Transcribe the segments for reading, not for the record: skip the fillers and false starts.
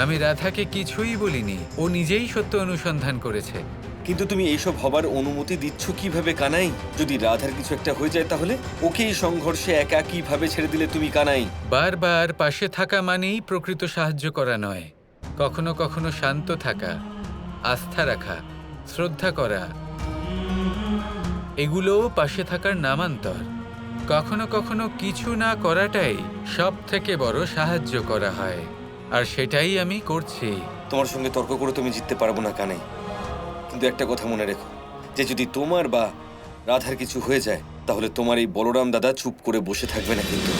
আমি রাধাকে কিছুই বলিনি, ও নিজেই সত্য অনুসন্ধান করেছে। কিন্তু তুমি এইসব হবার অনুমতি দিচ্ছ কিভাবে কানাই? যদি রাধার কিছু একটা হয়ে যায় তাহলে ওকে এই সংঘর্ষে একা কিভাবে ছেড়ে দিলে তুমি কানাই? বারবার পাশে থাকা মানেই প্রকৃত সাহায্য করা নয়। কখনো কখনো শান্ত থাকা, আস্থা রাখা, শ্রদ্ধা করা, এগুলোও পাশে থাকার নামান্তর। কখনো কখনো কিছু না করাটাই সব থেকে বড় সাহায্য করা হয়, আর সেটাই আমি করছি। তোমার সঙ্গে তর্ক করে তুমি জিততে পারবো না কানাই, কিন্তু একটা কথা মনে রেখো, যে যদি তোমার বা রাধার কিছু হয়ে যায় তাহলে তোমার এই বলরাম দাদা চুপ করে বসে থাকবে না কিন্তু।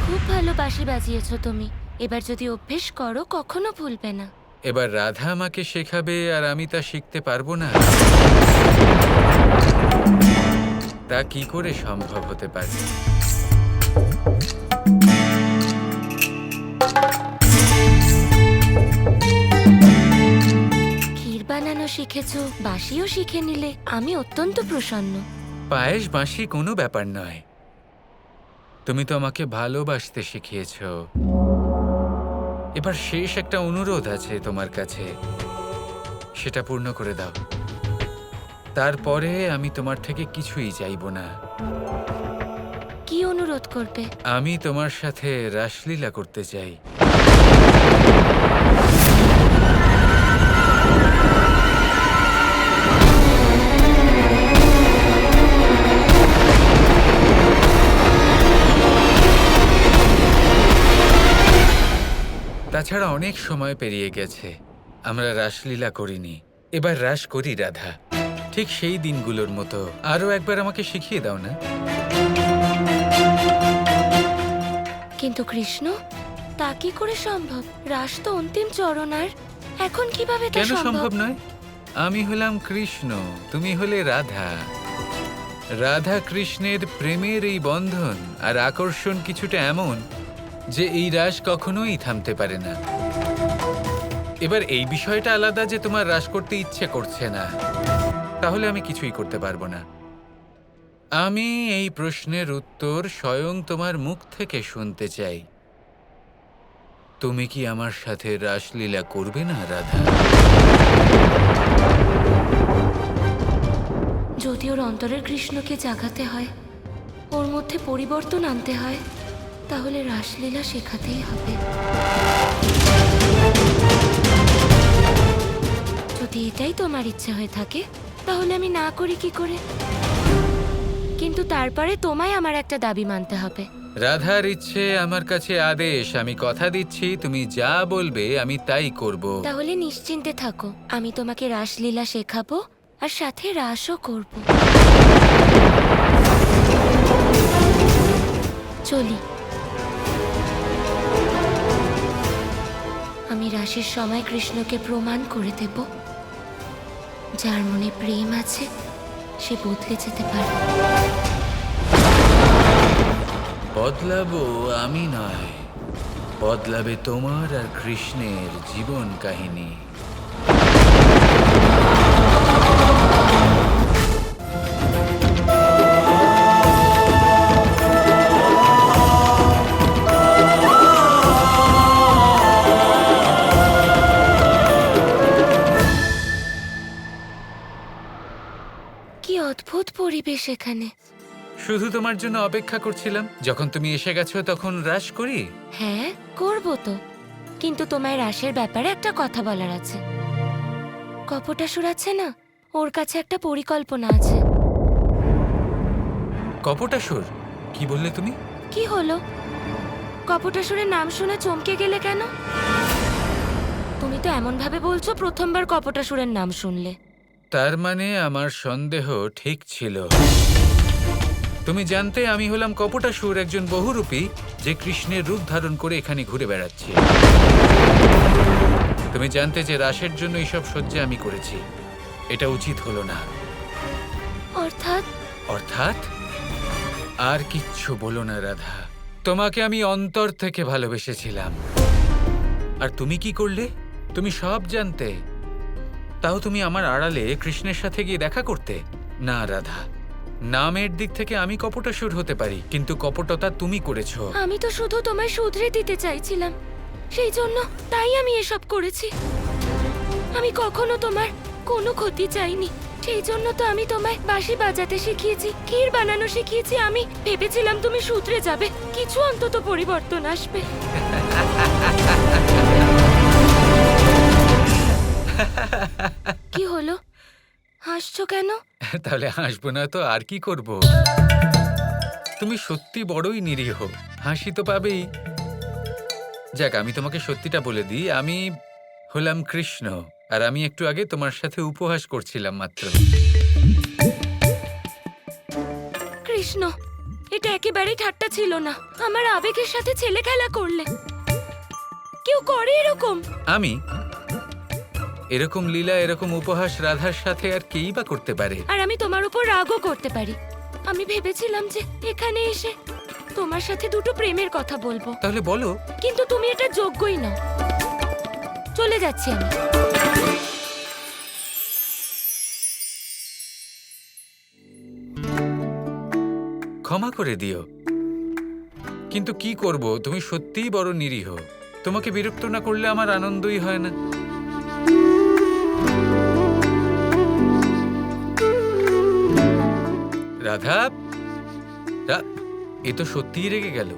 খুব ভালো বাঁশি বাজিয়েছো তুমি। এবার যদি অভ্যেস করো কখনো ভুলবে না। এবার রাধা আমাকে শেখাবে আর আমি তা শিখতে পারবো না? তা কি করে সম্ভব হতে পারে? ক্ষীর বানানো শিখেছো, বাঁশিও শিখে নিলে, আমি অত্যন্ত প্রসন্ন। পায়েস বাঁশি কোনো ব্যাপার নয়। তুমি তো আমাকে ভালোবাসতে শিখিয়েছ। এবার শেষ একটা অনুরোধ আছে তোমার কাছে, সেটা পূর্ণ করে দাও। তারপরে আমি তোমার থেকে কিছুই চাইব না। কি অনুরোধ করবে? আমি তোমার সাথে রাসলীলা করতে চাই। তাছাড়া অনেক সময় পেরিয়ে গেছে, আমরা রাসলীলা করিনি। এবার রাস করি রাধা, ঠিক সেই দিনগুলোর মতো। আরও একবার আমাকে শিখিয়ে দাও না? কিন্তু কৃষ্ণ, তা কি করে সম্ভব? রাস তো অন্তিম চরণ, আর এখন কিভাবে তা কেন সম্ভব নয়? আমি হলাম কৃষ্ণ, তুমি হলে রাধা। রাধা কৃষ্ণের প্রেমের এই বন্ধন আর আকর্ষণ কিছুটা এমন যে এই রাস কখনোই থামতে পারে না। এবার এই বিষয়টা আলাদা যে তোমার রাস করতে ইচ্ছে করছে না, তাহলে আমি কিছুই করতে পারবো না। আমি এই প্রশ্নের উত্তর স্বয়ং তোমার মুখ থেকে শুনতে চাই। তুমি কি আমার সাথে রাসলীলা করবে না রাধা? যদি ওর অন্তরের কৃষ্ণকে জাগাতে হয়, ওর মধ্যে পরিবর্তন আনতে হয়, তাহলে রাসলীলা শেখাতেই হবে। যদি এটাই তোমার ইচ্ছে হয়ে থাকে, তাহলে আমি না করি কি করে? কিন্তু তারপরে তোমায় আমার একটা দাবি মানতে হবে। রাধার ইচ্ছে আমার কাছে আদেশ। আমি কথা দিচ্ছি, তুমি যা বলবে আমি তাই করব। তাহলে নিশ্চিন্তে থাকো, আমি তোমাকে রাসলীলা শেখাবো আর সাথে রাসও করব। চলি। আমি রাসের সময় কৃষ্ণকে প্রমাণ করে দেব, যার মনে প্রেম আছে সে বদলে যেতে পারে। বদলাবো আমি নয়, বদলাবে তোমার আর কৃষ্ণের জীবন কাহিনী। কি অদ্ভুত পরিবেশ এখানে। শুধু তোমার জন্য অপেক্ষা করছিলাম। যখন তুমি এসে গেছো তখন রাস করি। হ্যাঁ, করব তো, কিন্তু তোমায় রাসের ব্যাপারে একটা কথা বলার আছে। কপটাসুর আছে না, ওর কাছে একটা পরিকল্পনা আছে। কপটাসুর? কি বললে তুমি? কি হলো? কপটাসুরের নাম শুনে চমকে গেলে কেন? তুমি তো এমন ভাবে বলছো প্রথমবার কপটাসুরের নাম শুনলে। তার মানে আমার সন্দেহ ঠিক ছিল। তুমি জানতে আমি হলাম কপটাসুর, একজন বহুরূপী যে কৃষ্ণের রূপ ধারণ করে এখানে ঘুরে বেড়াচ্ছে। তুমি জানতে যে রাসের জন্য এইসব সহ্য আমি করেছি। এটা উচিত হলো না। অর্থাৎ? অর্থাৎ আর কিচ্ছু বলো না রাধা। তোমাকে আমি অন্তর থেকে ভালোবেসেছিলাম। আর তুমি কি করলে? তুমি সব জানতে, তাও তুমি আমার আড়ালে কৃষ্ণের সাথে গিয়ে দেখা করতে। না রাধা, নামের দিক থেকে আমি কপটাসুর হতে পারি, কিন্তু কপটতা তুমি করেছো। আমি তো শুধু তোমায় শুধরে দিতে চাইছিলাম, সেই জন্য তাই আমি এসব করেছি। আমি কখনো তোমার কোনো ক্ষতি চাইনি, সেই জন্য তো আমি তোমায় বাঁশি বাজাতে শিখিয়েছি, ক্ষীর বানানো শিখিয়েছি। আমি ভেবেছিলাম তুমি শুধরে যাবে, কিছু অন্তত পরিবর্তন আসবে। কি হলো, হাসছো কেন? তাহলে হাসবো না তো আর কি করব? তুমি সত্যি বড়ই নিরীহ, হাসি তো পাবেই। যাক, আমি তোমাকে সত্যিটা বলে দিই, আমি হলাম কৃষ্ণ, আর আমি একটু আগে তোমার সাথে উপহাস করছিলাম মাত্র। কৃষ্ণ, এটা একেবারেই ঠাট্টা ছিল না। আমার আবেগের সাথে ছেলে খেলা করলে। কেউ করে এরকম? আমি এরকম লীলা, এরকম উপহাস রাধার সাথে আর কেই বা করতে পারে? আর আমি তোমার উপর রাগও করতে পারি। আমি ভেবেছিলাম যে এখানে এসে তোমার সাথে দুটো প্রেমের কথা বলবো, তাহলে বলো। কিন্তু তুমি এটা যোগ্যই নও। চলে যাচ্ছি আমি। ক্ষমা করে দিও, কিন্তু কি করব, তুমি সত্যিই বড় নিরীহ। তোমাকে বিরক্ত না করলে আমার আনন্দই হয় না। রাধা, এ তো সত্যিই রেগে গেল।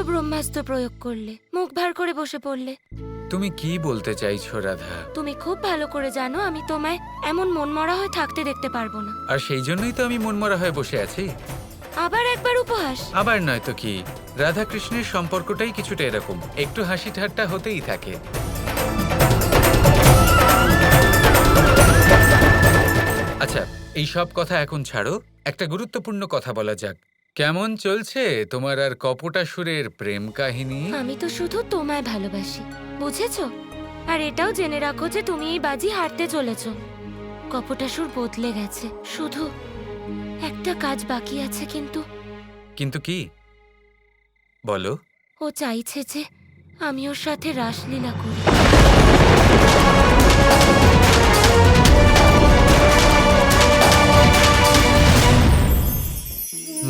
ব্রহ্মাস্ত্র প্রয়োগ করলে, মুখ ভার করে বসে পড়লে। তুমি কি বলতে চাইছো রাধা? তুমি খুব ভালো করে জানো আমি তোমায় এমন মনমরা হয়ে থাকতে দেখতে পারবো না। আর সেই জন্যই তো আমি মনমরা হয়ে বসে আছি। আবার একবার উপহাস? আবার নয় তো কি, রাধা কৃষ্ণের সম্পর্কটাই কিছুটা এরকম, একটু হাসি ঠাট্টা হতেই থাকে। আচ্ছা, এই সব কথা এখন ছাড়ো, একটা গুরুত্বপূর্ণ কথা বলা যাক। কেমন চলছে তোমার আর কপটাসুরের প্রেম কাহিনী? আমি তো শুধু তোমায় ভালোবাসি, বুঝেছো? আর এটাও জেনে রাখো যে তুমি এই বাজি হারতে চলেছো। কপটাসুর বদলে গেছে, শুধু একটা কাজ বাকি আছে। কিন্তু কি বলো? ও চাইছে যে আমি ওর সাথে রাসলীলা করি।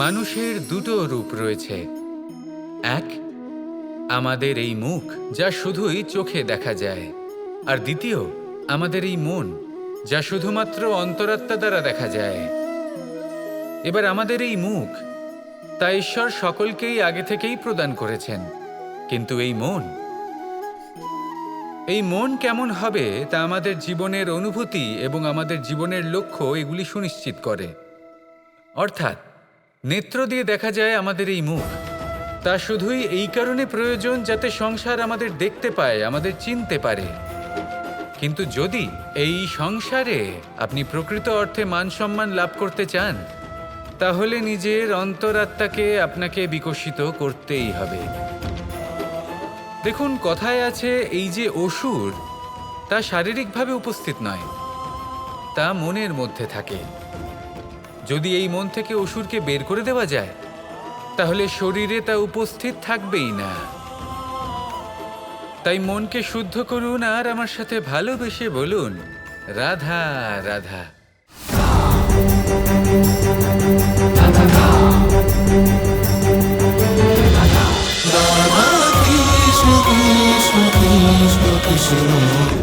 মানুষের দুটো রূপ রয়েছে, এক আমাদের এই মুখ যা শুধুই চোখে দেখা যায়, আর দ্বিতীয় আমাদের এই মন যা শুধুমাত্র অন্তরাত্মা দ্বারা দেখা যায়। এবার আমাদের এই মুখ তা ঈশ্বর সকলকেই আগে থেকেই প্রদান করেছেন, কিন্তু এই মন কেমন হবে তা আমাদের জীবনের অনুভূতি এবং আমাদের জীবনের লক্ষ্য এগুলি সুনিশ্চিত করে। অর্থাৎ নেত্র দিয়ে দেখা যায় আমাদের এই মুখ, তা শুধুই এই কারণে প্রয়োজন যাতে সংসার আমাদের দেখতে পায়, আমাদের চিনতে পারে। কিন্তু যদি এই সংসারে আপনি প্রকৃত অর্থে মান সম্মান লাভ করতে চান, তাহলে নিজের অন্তরাত্মাকে আপনাকে বিকশিত করতেই হবে। দেখুন, কথায় আছে এই যে অসুর, তা শারীরিকভাবে উপস্থিত নয়, তা মনের মধ্যে থাকে। যদি এই মন থেকে অসুরকে বের করে দেওয়া যায়, তাহলে শরীরে তা উপস্থিত থাকবেই না। তাই মনকে শুদ্ধ করুন আর আমার সাথে ভালোবেসে বলুন, Radha Radha. Krishna Krishna Krishna Krishna